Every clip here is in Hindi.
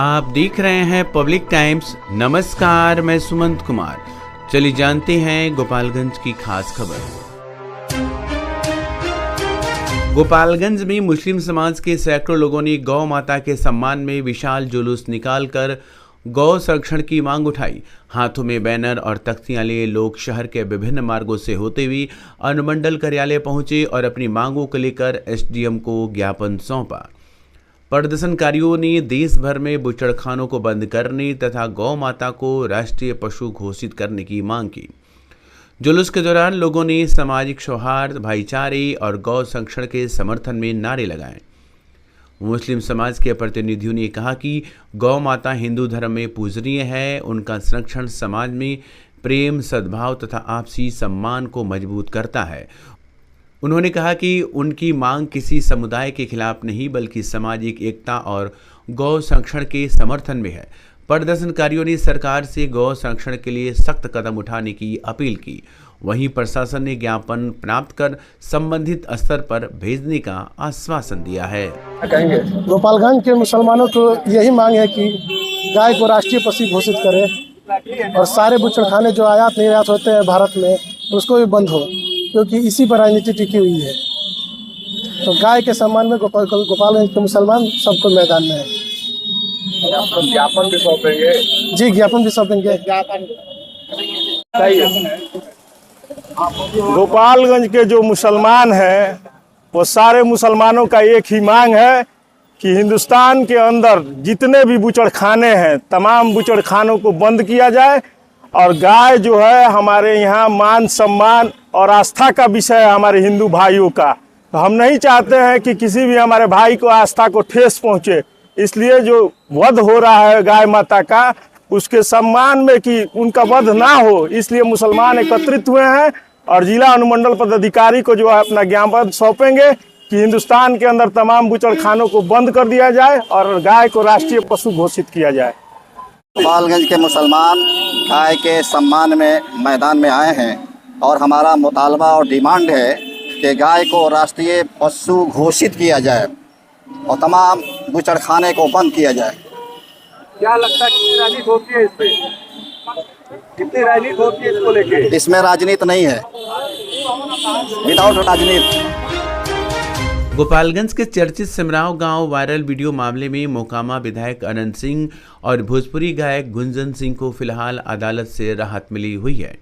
आप देख रहे हैं पब्लिक टाइम्स। नमस्कार, मैं सुमंत कुमार। चलिए जानते हैं गोपालगंज की खास खबर। गोपालगंज में मुस्लिम समाज के सैकड़ों लोगों ने गौ माता के सम्मान में विशाल जुलूस निकालकर गौ संरक्षण की मांग उठाई। हाथों में बैनर और तख्तियां लिए लोग शहर के विभिन्न मार्गों से होते हुए अनुमंडल कार्यालय पहुंचे और अपनी मांगों को लेकर एसडीएम को ज्ञापन सौंपा। प्रदर्शनकारियों ने देश भर में बूचड़खानों को बंद करने तथा गौ माता को राष्ट्रीय पशु घोषित करने की मांग की। जुलूस के दौरान लोगों ने सामाजिक सौहार्द, भाईचारे और गौ संरक्षण के समर्थन में नारे लगाए। मुस्लिम समाज के प्रतिनिधियों ने कहा कि गौ माता हिंदू धर्म में पूजनीय है। उनका संरक्षण समाज में प्रेम, सद्भाव तथा आपसी सम्मान को मजबूत करता है। उन्होंने कहा कि उनकी मांग किसी समुदाय के खिलाफ नहीं बल्कि सामाजिक एकता और गौ संरक्षण के समर्थन में है। प्रदर्शनकारियों ने सरकार से गौ संरक्षण के लिए सख्त कदम उठाने की अपील की। वहीं प्रशासन ने ज्ञापन प्राप्त कर संबंधित स्तर पर भेजने का आश्वासन दिया है। गोपालगंज के मुसलमानों को यही मांग है कि गाय को राष्ट्रीय पशु घोषित करें और सारे बूचड़खाने जो आयात निर्यात होते हैं भारत में उसको भी बंद हो, क्योंकि इसी पर राजनीति टिकी हुई है। तो गाय के सम्मान में गोपालगंज के मुसलमान सबको मैदान में है। ज्ञापन भी सौंपेंगे? जी, ज्ञापन भी सौंपेंगे। गोपालगंज के जो मुसलमान हैं वो सारे मुसलमानों का एक ही मांग है कि हिंदुस्तान के अंदर जितने भी बूचड़खाने हैं तमाम बूचड़खानों को बंद किया जाए और गाय जो है हमारे यहाँ मान सम्मान और आस्था का विषय है हमारे हिंदू भाइयों का। तो हम नहीं चाहते हैं कि किसी भी हमारे भाई को आस्था को ठेस पहुँचे, इसलिए जो वध हो रहा है गाय माता का उसके सम्मान में कि उनका वध ना हो, इसलिए मुसलमान एकत्रित हुए हैं और जिला अनुमंडल पदाधिकारी को जो है अपना ज्ञापन सौंपेंगे कि हिंदुस्तान के अंदर तमाम बूचड़खानों को बंद कर दिया जाए और गाय को राष्ट्रीय पशु घोषित किया जाए। गोपालगंज के मुसलमान गाय के सम्मान में मैदान में आए हैं और हमारा मुतालबा और डिमांड है कि गाय को राष्ट्रीय पशु घोषित किया जाए और तमाम बूचड़खाने को बंद किया जाए। क्या लगता है कितनी राजनीति होती है इसमें? कितनी राजनीति होती है इसको लेके? इसमें राजनीति नहीं है, विदाउट राजनीति। गोपालगंज के चर्चित सिमराव गांव वायरल वीडियो मामले में मोकामा विधायक अनंत सिंह और भोजपुरी गायक गुंजन सिंह को फिलहाल अदालत से राहत मिली हुई है।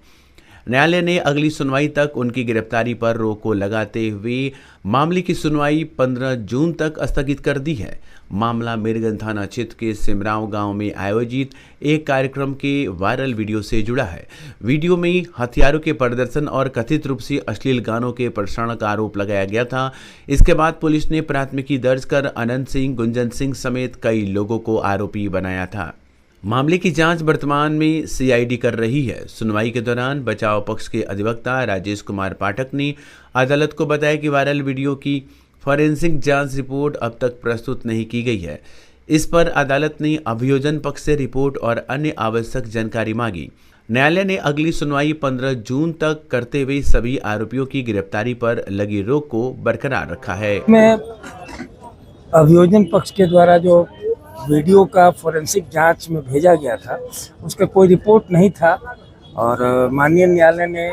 न्यायालय ने अगली सुनवाई तक उनकी गिरफ्तारी पर रोक को लगाते हुए मामले की सुनवाई 15 जून तक स्थगित कर दी है। मामला मीरगंज थाना क्षेत्र के सिमराव गांव में आयोजित एक कार्यक्रम के वायरल वीडियो से जुड़ा है। वीडियो में हथियारों के प्रदर्शन और कथित रूप से अश्लील गानों के प्रसारण का आरोप लगाया गया था। इसके बाद पुलिस ने प्राथमिकी दर्ज कर अनंत सिंह, गुंजन सिंह समेत कई लोगों को आरोपी बनाया था। मामले की जांच वर्तमान में सीआईडी कर रही है। सुनवाई के दौरान बचाव पक्ष के अधिवक्ता राजेश कुमार पाठक ने अदालत को बताया कि वायरल वीडियो की फॉरेंसिक जांच रिपोर्ट अब तक प्रस्तुत नहीं की गई है। इस पर अदालत ने अभियोजन पक्ष से रिपोर्ट और अन्य आवश्यक जानकारी मांगी। न्यायालय ने अगली सुनवाई 15 जून तक करते हुए सभी आरोपियों की गिरफ्तारी पर लगी रोक को बरकरार रखा है। मैं अभियोजन पक्ष के द्वारा जो वीडियो का फोरेंसिक जांच में भेजा गया था उसका कोई रिपोर्ट नहीं था और माननीय न्यायालय ने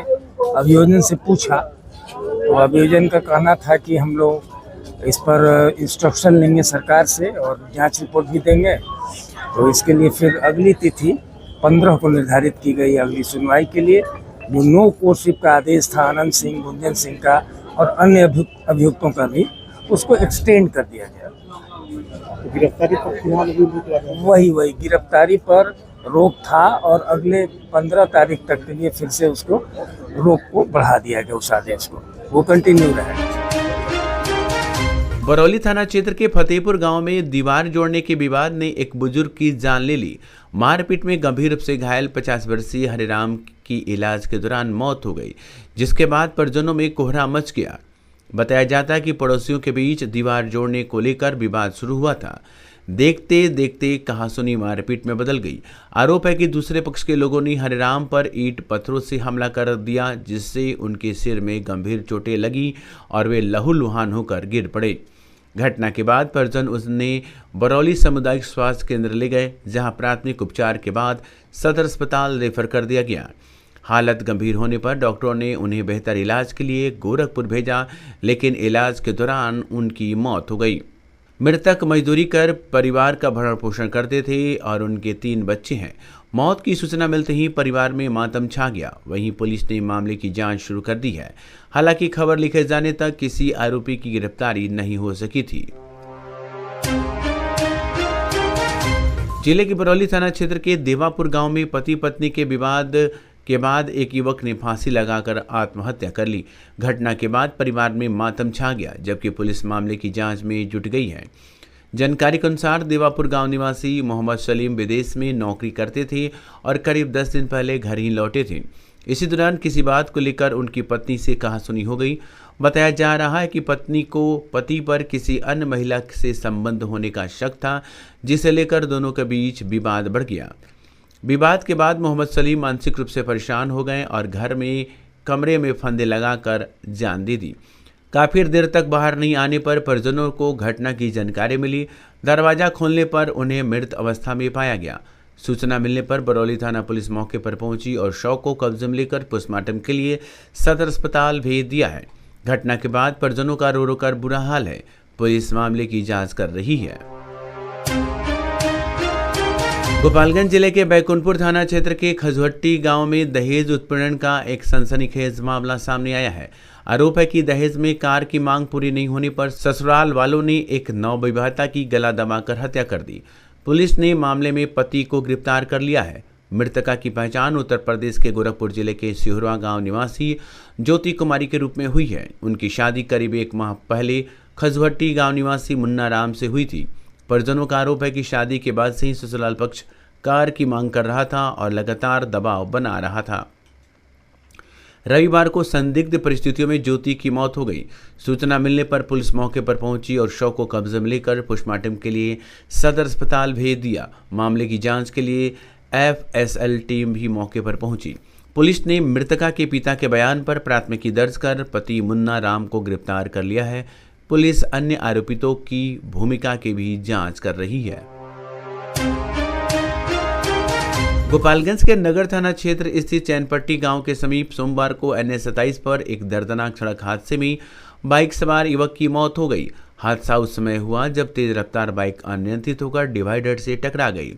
अभियोजन से पूछा तो अभियोजन का कहना था कि हम लोग इस पर इंस्ट्रक्शन लेंगे सरकार से और जांच रिपोर्ट भी देंगे। तो इसके लिए फिर अगली तिथि 15 को निर्धारित की गई अगली सुनवाई के लिए। जो नो कोर्टशिप का आदेश था अनंत सिंह, गुंजन सिंह का और अन्य अभियुक्तों का भी, उसको एक्सटेंड कर दिया गया। गिरफ्तारी पर फिलहाल वही गिरफ्तारी पर रोक था और अगले 15 तारीख तक के लिए फिर से उसको रोक को बढ़ा दिया गया। उस आदेश को वो कंटिन्यू रहे। बरौली थाना क्षेत्र के फतेहपुर गांव में दीवार जोड़ने के विवाद ने एक बुजुर्ग की जान ले ली। मारपीट में गंभीर रूप से घायल 50 वर्षीय हरिराम की इलाज के दौरान मौत हो गई, जिसके बाद परिजनों में कोहरा मच गया। बताया जाता है कि पड़ोसियों के बीच दीवार जोड़ने को लेकर विवाद शुरू हुआ था। देखते देखते कहासुनी मारपीट में बदल गई। आरोप है कि दूसरे पक्ष के लोगों ने हरिराम पर ईंट पत्थरों से हमला कर दिया, जिससे उनके सिर में गंभीर चोटें लगी और वे लहूलुहान होकर गिर पड़े। घटना के बाद परिजन उन्हें बरौली सामुदायिक स्वास्थ्य केंद्र ले गए, जहां प्राथमिक उपचार के बाद सदर अस्पताल रेफर कर दिया गया। हालत गंभीर होने पर डॉक्टरों ने उन्हें बेहतर इलाज के लिए गोरखपुर भेजा, लेकिन इलाज के दौरान उनकी मौत हो गई। मृतक मजदूरी कर परिवार का भरण पोषण करते थे और उनके 3 बच्चे हैं। मौत की सूचना मिलते ही परिवार में मातम छा गया। वहीं पुलिस ने मामले की जांच शुरू कर दी है। हालांकि खबर लिखे जाने तक किसी आरोपी की गिरफ्तारी नहीं हो सकी थी। जिले के बरौली थाना क्षेत्र के देवापुर गांव में पति पत्नी के विवाद के बाद एक युवक ने फांसी लगाकर आत्महत्या कर ली। घटना के बाद परिवार में मातम छा गया, जबकि पुलिस मामले की जांच में जुट गई है। जानकारी के अनुसार देवापुर गांव निवासी मोहम्मद सलीम विदेश में नौकरी करते थे और करीब 10 दिन पहले घर ही लौटे थे। इसी दौरान किसी बात को लेकर उनकी पत्नी से कहासुनी हो गई। बताया जा रहा है कि पत्नी को पति पर किसी अन्य महिला से संबंध होने का शक था, जिसे लेकर दोनों के बीच विवाद बढ़ गया। विवाद के बाद मोहम्मद सलीम मानसिक रूप से परेशान हो गए और घर में कमरे में फंदे लगाकर जान दे दी। काफ़ी देर तक बाहर नहीं आने पर परिजनों को घटना की जानकारी मिली। दरवाज़ा खोलने पर उन्हें मृत अवस्था में पाया गया। सूचना मिलने पर बरौली थाना पुलिस मौके पर पहुंची और शव को कब्जे में लेकर पोस्टमार्टम के लिए सदर अस्पताल भेज दिया है। घटना के बाद परिजनों का रो रो कर बुरा हाल है। पुलिस मामले की जाँच कर रही है। गोपालगंज जिले के बैकुंठपुर थाना क्षेत्र के खजुहट्टी गांव में दहेज उत्पीड़न का एक सनसनीखेज मामला सामने आया है। आरोप है कि दहेज में कार की मांग पूरी नहीं होने पर ससुराल वालों ने एक नवविवाहिता की गला दबाकर हत्या कर दी। पुलिस ने मामले में पति को गिरफ्तार कर लिया है। मृतका की पहचान उत्तर प्रदेश के गोरखपुर जिले के सिहुरवा गांव निवासी ज्योति कुमारी के रूप में हुई है। उनकी शादी करीब 1 माह पहले खजुहट्टी गांव निवासी मुन्ना राम से हुई थी। परिजनों का आरोप है कि शादी के बाद से ही ससुराल पक्ष कार की मांग कर रहा था और लगातार दबाव बना रहा था। रविवार को संदिग्ध परिस्थितियों में ज्योति की मौत हो गई। सूचना मिलने पर पुलिस मौके पर पहुंची और शव को कब्जे में लेकर पोस्टमार्टम के लिए सदर अस्पताल भेज दिया। मामले की जांच के लिए FSL टीम भी मौके पर पहुंची। पुलिस ने मृतका के पिता के बयान पर प्राथमिकी दर्ज कर पति मुन्ना राम को गिरफ्तार कर लिया है। पुलिस अन्य आरोपितों की भूमिका की भी जांच कर रही है। गोपालगंज के नगर थाना क्षेत्र स्थित चैनपट्टी गांव के समीप सोमवार को NH 27 पर एक दर्दनाक सड़क हादसे में बाइक सवार युवक की मौत हो गई। हादसा उस समय हुआ जब तेज रफ्तार बाइक अनियंत्रित होकर डिवाइडर से टकरा गई।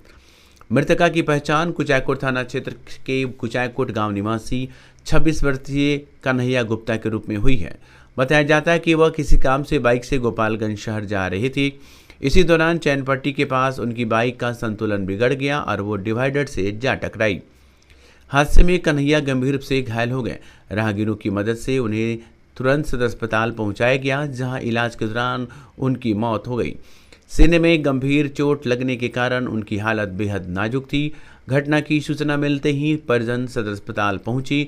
मृतका की पहचान कुचायकोट थाना क्षेत्र के कुचायकोट गांव निवासी 26 वर्षीय कन्हैया गुप्ता के रूप में हुई है। बताया जाता है कि वह किसी काम से बाइक से गोपालगंज शहर जा रही थी। इसी दौरान चैनपट्टी के पास उनकी बाइक का संतुलन बिगड़ गया और वो डिवाइडर से जा टकराई। हादसे में कन्हैया गंभीर रूप से घायल हो गए। राहगीरों की मदद से उन्हें तुरंत सदर अस्पताल पहुंचाया गया, जहां इलाज के दौरान उनकी मौत हो गई। सीने में गंभीर चोट लगने के कारण उनकी हालत बेहद नाजुक थी। घटना की सूचना मिलते ही परिजन सदर अस्पताल पहुंची,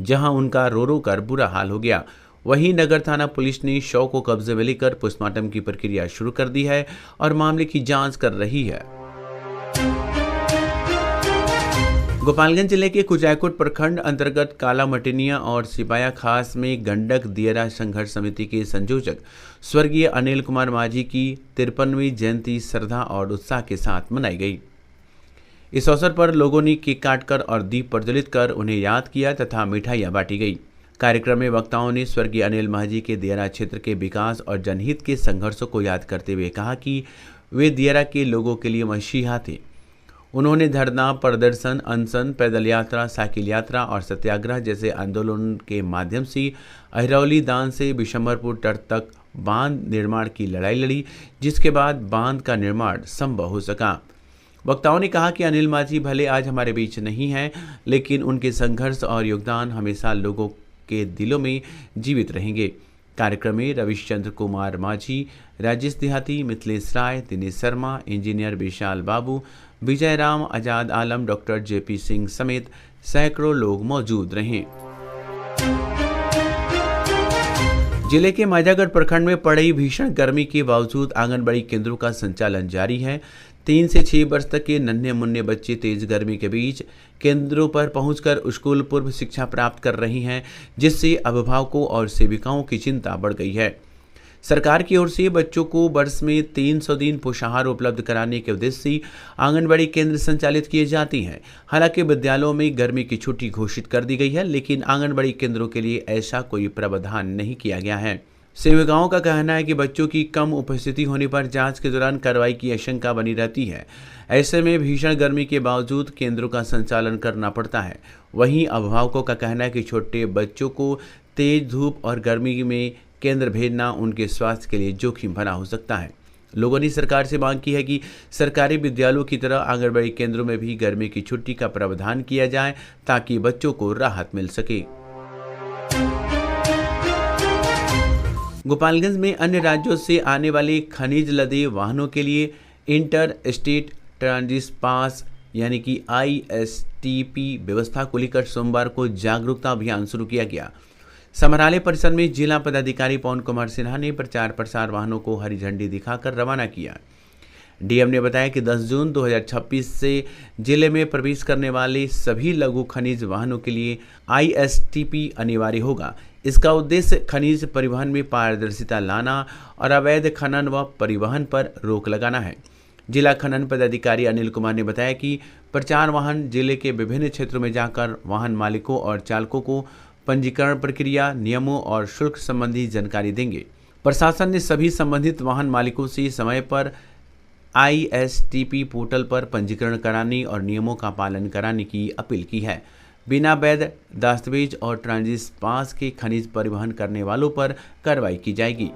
जहां उनका रो रो कर बुरा हाल हो गया। वहीं नगर थाना पुलिस ने शव को कब्जे में लेकर पोस्टमार्टम की प्रक्रिया शुरू कर दी है और मामले की जांच कर रही है। गोपालगंज जिले के कुचायकोट प्रखंड अंतर्गत काला मटिनिया और सिपाया खास में गंडक दियरा संघर्ष समिति के संयोजक स्वर्गीय अनिल कुमार माझी की 53वीं जयंती श्रद्धा और उत्साह के साथ मनाई गई। इस अवसर पर लोगों ने केक काटकर और दीप प्रज्वलित कर उन्हें याद किया तथा मिठाइयां बांटी गई। कार्यक्रम में वक्ताओं ने स्वर्गीय अनिल माझी के दियरा क्षेत्र के विकास और जनहित के संघर्षों को याद करते हुए कहा कि वे दियरा के लोगों के लिए मसीहा थे। उन्होंने धरना, प्रदर्शन, अनशन, पैदल यात्रा, साइकिल यात्रा और सत्याग्रह जैसे आंदोलन के माध्यम से अहिरौली दान से बिशंबरपुर तट तक बांध निर्माण की लड़ाई लड़ी, जिसके बाद बांध का निर्माण संभव हो सका। वक्ताओं ने कहा कि अनिल माझी भले आज हमारे बीच नहीं हैं, लेकिन उनके संघर्ष और योगदान हमेशा लोगों के दिलों में जीवित रहेंगे। कार्यक्रम में रविशचंद्र कुमार माझी, राजेश देहाती, मिथिलेश राय, दिनेश शर्मा, इंजीनियर विशाल बाबू, विजय राम, आजाद आलम, डॉक्टर JP सिंह समेत सैकड़ों लोग मौजूद रहे। जिले के मांझागढ़ प्रखंड में पड़ी भीषण गर्मी के बावजूद आंगनबाड़ी केंद्रों का संचालन जारी है। 3 से 6 वर्ष तक के नन्हे मुन्ने बच्चे तेज गर्मी के बीच केंद्रों पर पहुंचकर स्कूल पूर्व शिक्षा प्राप्त कर रही हैं, जिससे अभिभावकों और सेविकाओं की चिंता बढ़ गई है। सरकार की ओर से बच्चों को वर्ष में 300 दिन पोषाहार उपलब्ध कराने के उद्देश्य से आंगनबाड़ी केंद्र संचालित किए जाती हैं। हालांकि विद्यालयों में गर्मी की छुट्टी घोषित कर दी गई है, लेकिन आंगनबाड़ी केंद्रों के लिए ऐसा कोई प्रावधान नहीं किया गया है। सेविकाओं का कहना है कि बच्चों की कम उपस्थिति होने पर जांच के दौरान कार्रवाई की आशंका बनी रहती है। ऐसे में भीषण गर्मी के बावजूद केंद्रों का संचालन करना पड़ता है। वहीं अभिभावकों का कहना है कि छोटे बच्चों को तेज धूप और गर्मी में केंद्र भेजना उनके स्वास्थ्य के लिए जोखिम भरा हो सकता है। लोगों ने सरकार से मांग की है कि सरकारी विद्यालयों की तरह आंगनबाड़ी केंद्रों में भी गर्मी की छुट्टी का प्रावधान किया जाए ताकि बच्चों को राहत मिल सके। गोपालगंज में अन्य राज्यों से आने वाले खनिज लदे वाहनों के लिए इंटर स्टेट ट्रांजिट पास यानी कि ISTP व्यवस्था को लेकर सोमवार को जागरूकता अभियान शुरू किया गया। समराले परिसर में जिला पदाधिकारी पवन कुमार सिन्हा ने प्रचार प्रसार वाहनों को हरी झंडी दिखाकर रवाना किया। डीएम ने बताया कि 10 जून 2026 से जिले में प्रवेश करने वाले सभी लघु खनिज वाहनों के लिए ISTP अनिवार्य होगा। इसका उद्देश्य खनिज परिवहन में पारदर्शिता लाना और अवैध खनन व परिवहन पर रोक लगाना है। जिला खनन पदाधिकारी अनिल कुमार ने बताया कि प्रचार वाहन जिले के विभिन्न क्षेत्रों में जाकर वाहन मालिकों और चालकों को पंजीकरण प्रक्रिया, नियमों और शुल्क संबंधी जानकारी देंगे। प्रशासन ने सभी संबंधित वाहन मालिकों से समय पर ISTP पोर्टल पर पंजीकरण कराने और नियमों का पालन कराने की अपील की है। बिना वैध दस्तावेज और ट्रांजिट पास के खनिज परिवहन करने वालों पर कार्रवाई की जाएगी।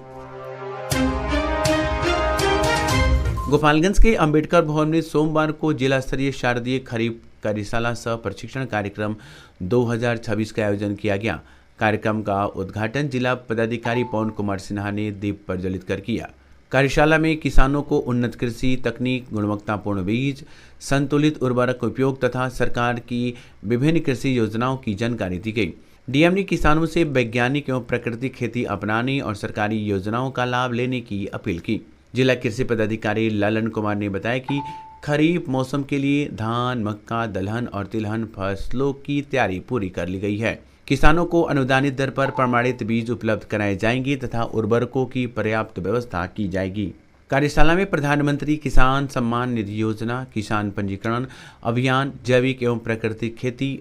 गोपालगंज के अंबेडकर भवन में सोमवार को जिला स्तरीय शारदीय खरीफ कार्यशाला सह प्रशिक्षण कार्यक्रम 2026 का आयोजन किया गया। कार्यक्रम का उद्घाटन जिला पदाधिकारी पवन कुमार सिन्हा ने दीप प्रज्वलित कर किया। कार्यशाला में किसानों को उन्नत कृषि तकनीक, गुणवत्तापूर्ण बीज, संतुलित उर्वरक उपयोग तथा सरकार की विभिन्न कृषि योजनाओं की जानकारी दी गई। डीएम ने किसानों से वैज्ञानिक एवं प्राकृतिक खेती अपनाने और सरकारी योजनाओं का लाभ लेने की अपील की। जिला कृषि पदाधिकारी ललन कुमार ने बताया कि खरीफ मौसम के लिए धान, मक्का, दलहन और तिलहन फसलों की तैयारी पूरी कर ली गई है। किसानों को अनुदानित दर पर प्रमाणित बीज उपलब्ध कराए जाएंगे तथा उर्वरकों की पर्याप्त व्यवस्था की जाएगी। कार्यशाला में प्रधानमंत्री किसान सम्मान निधि योजना, किसान पंजीकरण अभियान, जैविक एवं प्राकृतिक खेती,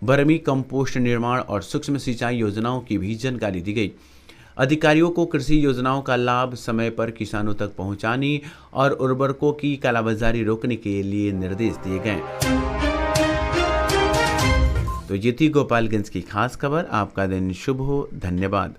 वर्मी कंपोस्ट निर्माण और सूक्ष्म सिंचाई योजनाओं की भी जानकारी दी गई। अधिकारियों को कृषि योजनाओं का लाभ समय पर किसानों तक पहुंचाने और उर्वरकों की कालाबाजारी रोकने के लिए निर्देश दिए गए। तो ये थी गोपालगंज की खास खबर। आपका दिन शुभ हो। धन्यवाद।